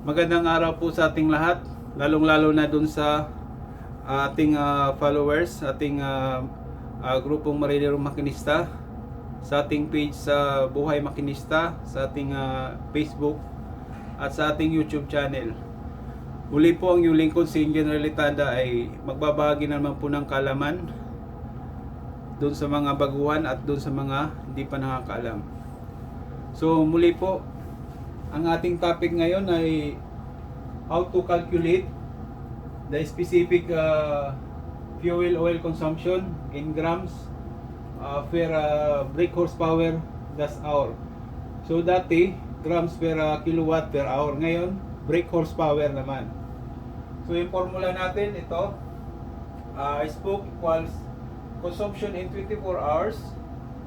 Magandang araw po sa ating lahat, lalong-lalo na dun sa ating followers, ating grupong Marinero Makinista, sa ating page sa Buhay Makinista, sa ating Facebook at sa ating YouTube channel. Muli po ang iyong lingkod si Engineer Litanda ay magbabahagi naman po ng kalaman dun sa mga baguhan at dun sa mga hindi pa nakakaalam. So muli po, ang ating topic ngayon ay how to calculate the specific fuel oil consumption in grams per brake horsepower gas hour. So dati grams per kilowatt per hour, ngayon brake horsepower naman. So yung formula natin ito, spoke equals consumption in 24 hours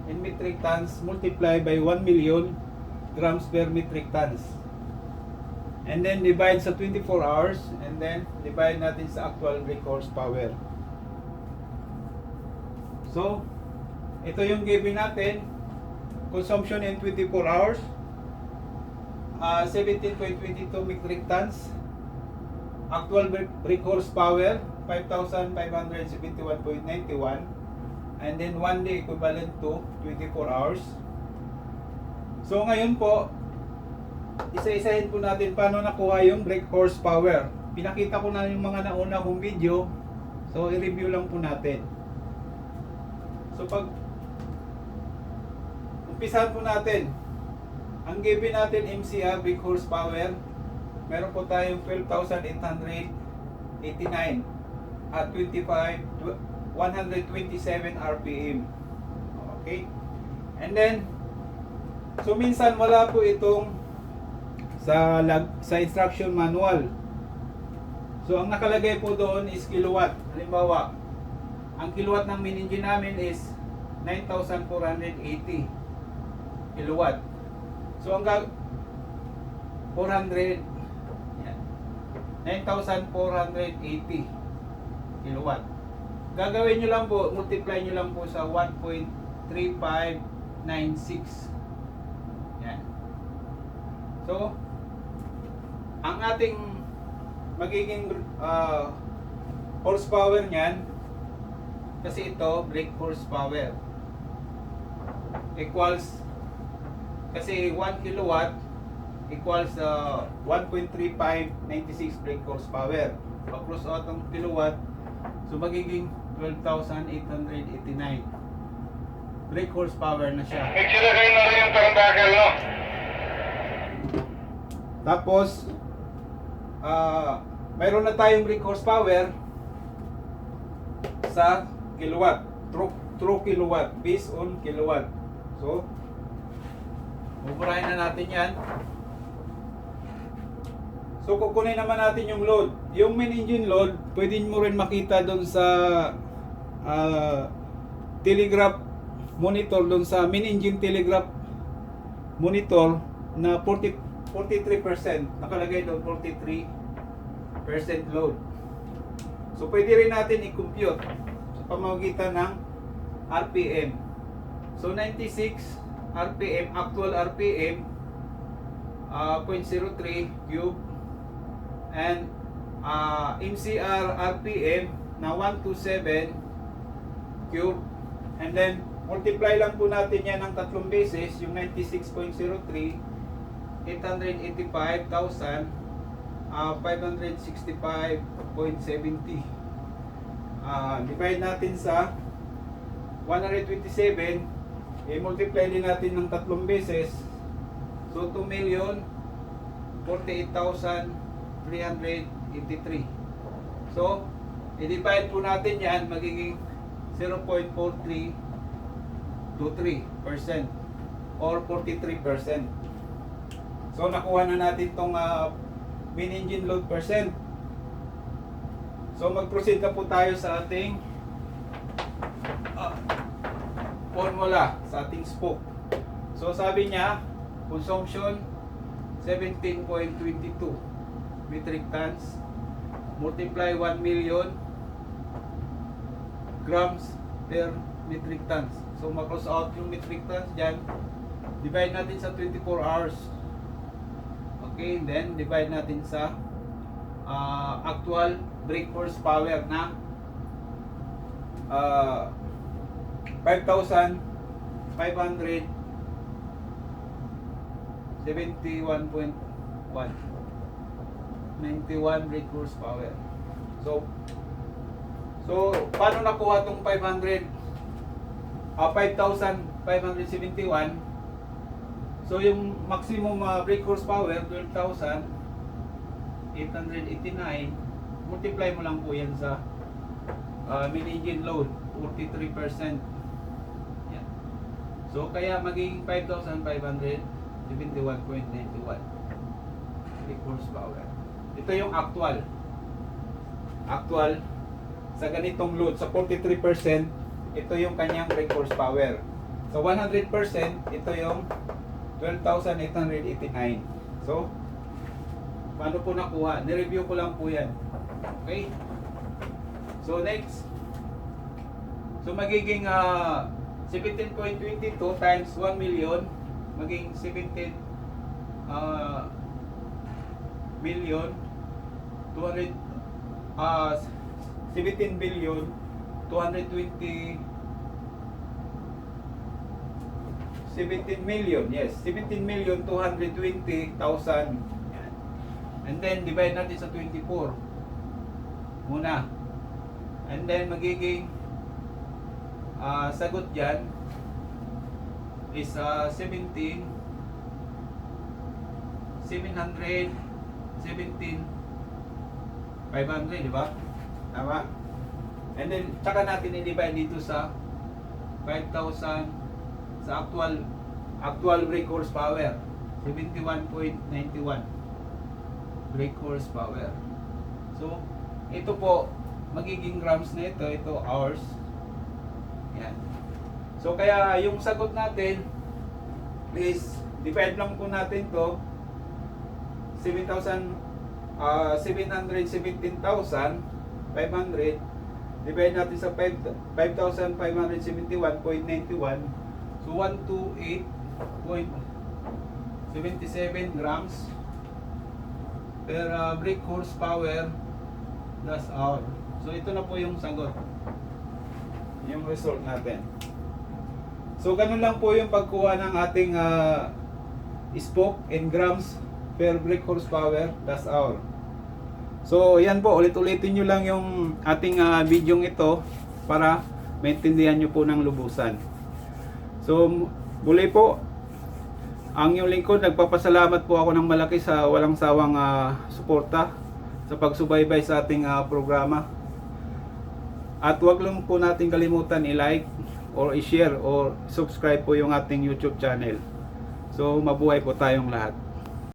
in metric tons multiplied by 1 million grams per metric tons, and then divide sa 24 hours, and then divide natin sa actual brake horsepower. So ito yung given natin, consumption in 24 hours 17.22 metric tons, actual brake horsepower 5,571.91, and then 1 day equivalent to 24 hours. So ngayon po, isa-isahin po natin paano nakuha yung brake horsepower. Pinakita ko na yung mga nauna kong video, so i-review lang po natin. So pag umpisahan po natin, ang given natin MCR brake horsepower, meron po tayong 12,889 at 127 RPM. Okay? And then so minsan wala po itong sa instruction manual. So ang nakalagay po doon is kilowatt. Halimbawa, ang kilowatt ng main engine namin is 9,480 kilowatt. So ang 400 yan, 9,480 kilowatt. Gagawin nyo lang po, multiply nyo lang po sa 1.3596. Yan. So, ang ating magiging horsepower niyan, kasi ito, brake horsepower, equals, kasi 1 kilowatt equals 1.3596 brake horsepower. Pa-cross out ang kilowatt, so magiging 12,889 brake horsepower na siya. Nagsilagay na rin yung turnbuckle, no? Tapos mayroon na tayong brake horsepower sa kilowatt, true kilowatt, based on kilowatt. So buburahin na natin yan. So kukunin naman natin yung load. Yung main engine load, pwede mo rin makita doon sa telegraph monitor, doon sa main engine telegraph monitor na 43%. Nakalagay doon 43% load. So pwede rin natin i-compute sa pamamagitan ng RPM. So 96 RPM, actual RPM 0.03 cube, and MCR RPM na 127 cube, and then multiply lang po natin yan ng tatlong beses, yung 96.03, 885,565.70. Divide natin sa 127, i-multiply din natin ng tatlong beses, so 2,048,383. So i-divide po natin yan, magiging 0.4323% or 43%. So nakuha na natin tong main engine load percent. So mag-proceed na po tayo sa ating formula, sa ating spoke. So sabi niya, consumption 17.22 metric tons multiply 1 million grams per metric tons. So ma-cross out yung metric tons dyan, divide natin sa 24 hours. Okay, then divide natin sa actual brake horsepower na 5,571.1 91 brake horsepower. So paano nakuha tong 5,571? So yung maximum brake horsepower 12,889, multiply mo lang po yan sa main engine load 43%. Yan. So kaya magiging 5,571.91 brake horsepower. Ito yung actual sa ganitong load, sa 43%, ito yung kanyang brake horsepower. Sa 100%, ito yung 12,889. So paano po nakuha? Ni-review ko lang po yan. Okay? So next, so magiging 17.22 times 1 million, magiging 17 million 200 17 billion 220 17 million, yes, 17 million 220,000. Yan. And then divide natin sa 24 muna. And then magiging sagot dyan is 17 500, di ba? Tama? And then tsaka natin i-divide dito sa 5,000 sa actual brake horsepower, 71.91 brake horsepower. So ito po magiging grams na ito hours. Yan. So kaya yung sagot natin is divide lang po natin to 717,500, divide natin sa 5,571.91. So 128.77 grams per brake horsepower das hour. So ito na po yung sagot, yung result natin. So ganun lang po yung pagkuha ng ating spoke in grams per brake horsepower das hour. So yan po, ulit-ulitin nyo lang yung ating video ito para maintindihan nyo po ng lubusan. So muli po, ang inyong lingkod, nagpapasalamat po ako ng malaki sa walang sawang suporta sa pagsubaybay sa ating programa. At huwag lang po natin kalimutan i-like or i-share or subscribe po yung ating YouTube channel. So mabuhay po tayong lahat.